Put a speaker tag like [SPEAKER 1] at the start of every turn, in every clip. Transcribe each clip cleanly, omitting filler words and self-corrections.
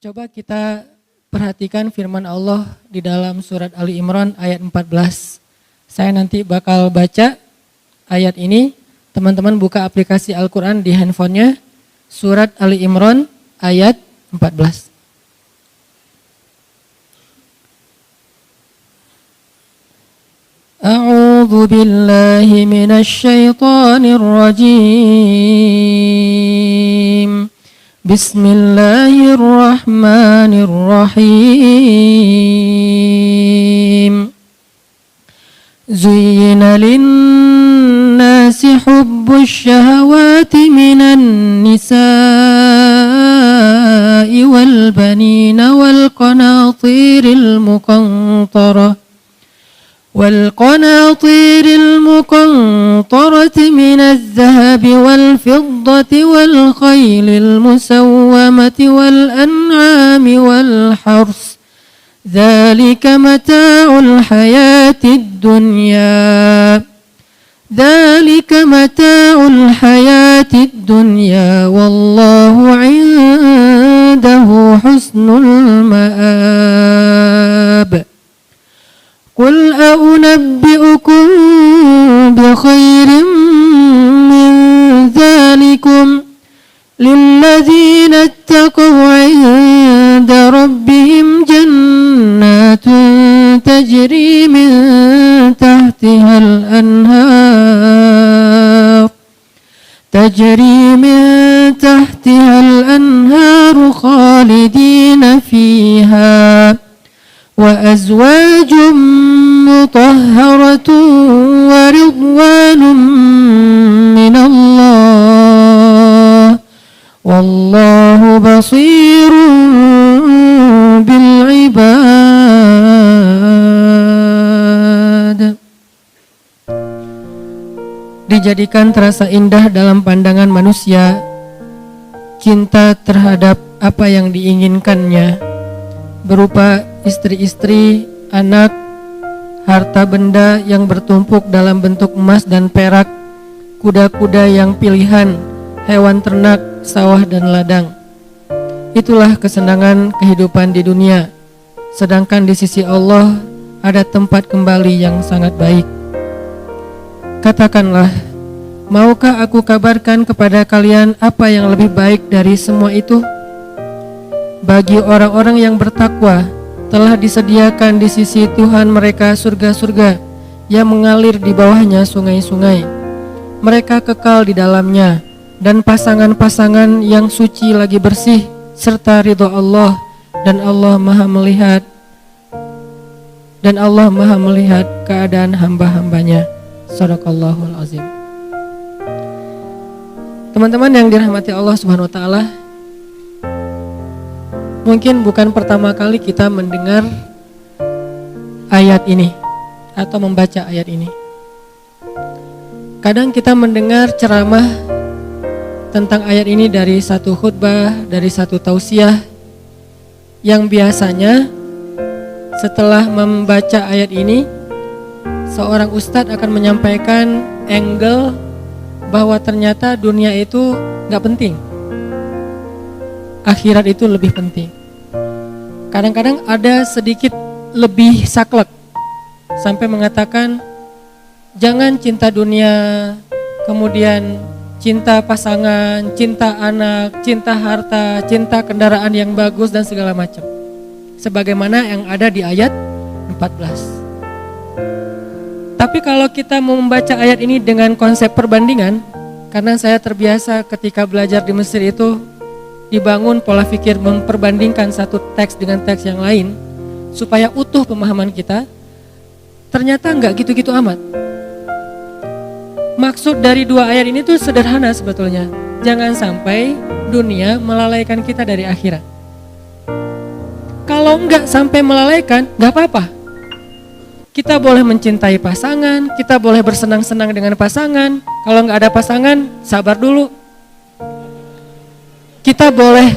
[SPEAKER 1] Coba kita perhatikan firman Allah di dalam surat Ali Imran ayat 14. Saya nanti bakal baca ayat ini. Teman-teman buka aplikasi Al-Quran di handphonenya. Surat Ali Imran ayat 14. A'udzu billahi minasy syaithanir rajim. Bismillahirrahmanirrahim. Zuyyina lin-nasi hubbus syahawati minan nisa'i wal banina wal qanatiril muqantarah والقناطير المقنطرة من الذهب والفضة والخيل المسومة والأنعام والحرث ذلك متاع الحياة الدنيا والله عنده حسن المآب قل أنبئكم بخير من ذلكم للذين اتقوا عند ربهم جنات تجري من تحتها الأنهار خالدين فيها وأزواج مطهرة ورضوان من الله والله بصير بالعباد. Dijadikan terasa indah dalam pandangan manusia cinta terhadap apa yang diinginkannya berupa istri-istri, anak, harta benda yang bertumpuk dalam bentuk emas dan perak, kuda-kuda yang pilihan, hewan ternak, sawah dan ladang. Itulah kesenangan kehidupan di dunia. Sedangkan di sisi Allah ada tempat kembali yang sangat baik. Katakanlah, maukah aku kabarkan kepada kalian apa yang lebih baik dari semua itu? Bagi orang-orang yang bertakwa, telah disediakan di sisi Tuhan mereka surga-surga yang mengalir di bawahnya sungai-sungai. Mereka kekal di dalamnya dan pasangan-pasangan yang suci lagi bersih serta ridha Allah dan Allah Maha melihat keadaan hamba-hambanya. Shadaqallahul azim. Teman-teman yang dirahmati Allah Subhanahu wa taala, mungkin bukan pertama kali kita mendengar ayat ini atau membaca ayat ini. Kadang kita mendengar ceramah tentang ayat ini dari satu khutbah, dari satu tausiah, yang biasanya setelah membaca ayat ini, seorang ustadz akan menyampaikan angle bahwa ternyata dunia itu gak penting, akhirat itu lebih penting. Kadang-kadang ada sedikit lebih saklek sampai mengatakan jangan cinta dunia, kemudian cinta pasangan, cinta anak, cinta harta, cinta kendaraan yang bagus dan segala macam. Sebagaimana yang ada di ayat 14. Tapi kalau kita mau membaca ayat ini dengan konsep perbandingan, karena saya terbiasa ketika belajar di Mesir itu dibangun pola pikir memperbandingkan satu teks dengan teks yang lain supaya utuh pemahaman kita, ternyata enggak gitu-gitu amat. Maksud dari dua ayat ini tuh sederhana sebetulnya. Jangan sampai dunia melalaikan kita dari akhirat. Kalau enggak sampai melalaikan, enggak apa-apa. Kita boleh mencintai pasangan, kita boleh bersenang-senang dengan pasangan. Kalau enggak ada pasangan, sabar dulu. Kita boleh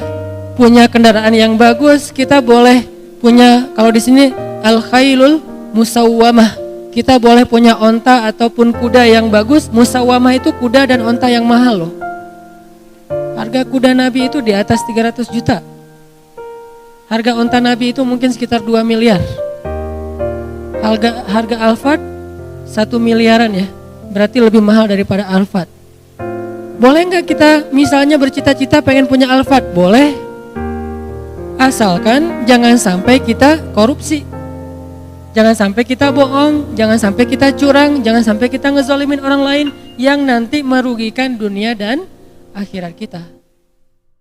[SPEAKER 1] punya kendaraan yang bagus, kita boleh punya, kalau di sini al-khailul musawwamah, kita boleh punya onta ataupun kuda yang bagus. Musawwamah itu kuda dan onta yang mahal loh. Harga kuda Nabi itu di atas 300 juta. Harga onta Nabi itu mungkin sekitar 2 miliar. Harga Alphard 1 miliaran ya. Berarti lebih mahal daripada Alphard. Boleh nggak kita misalnya bercita-cita pengen punya Alphard? Boleh. Asalkan jangan sampai kita korupsi. Jangan sampai kita bohong, jangan sampai kita curang, jangan sampai kita ngezolimin orang lain yang nanti merugikan dunia dan akhirat kita.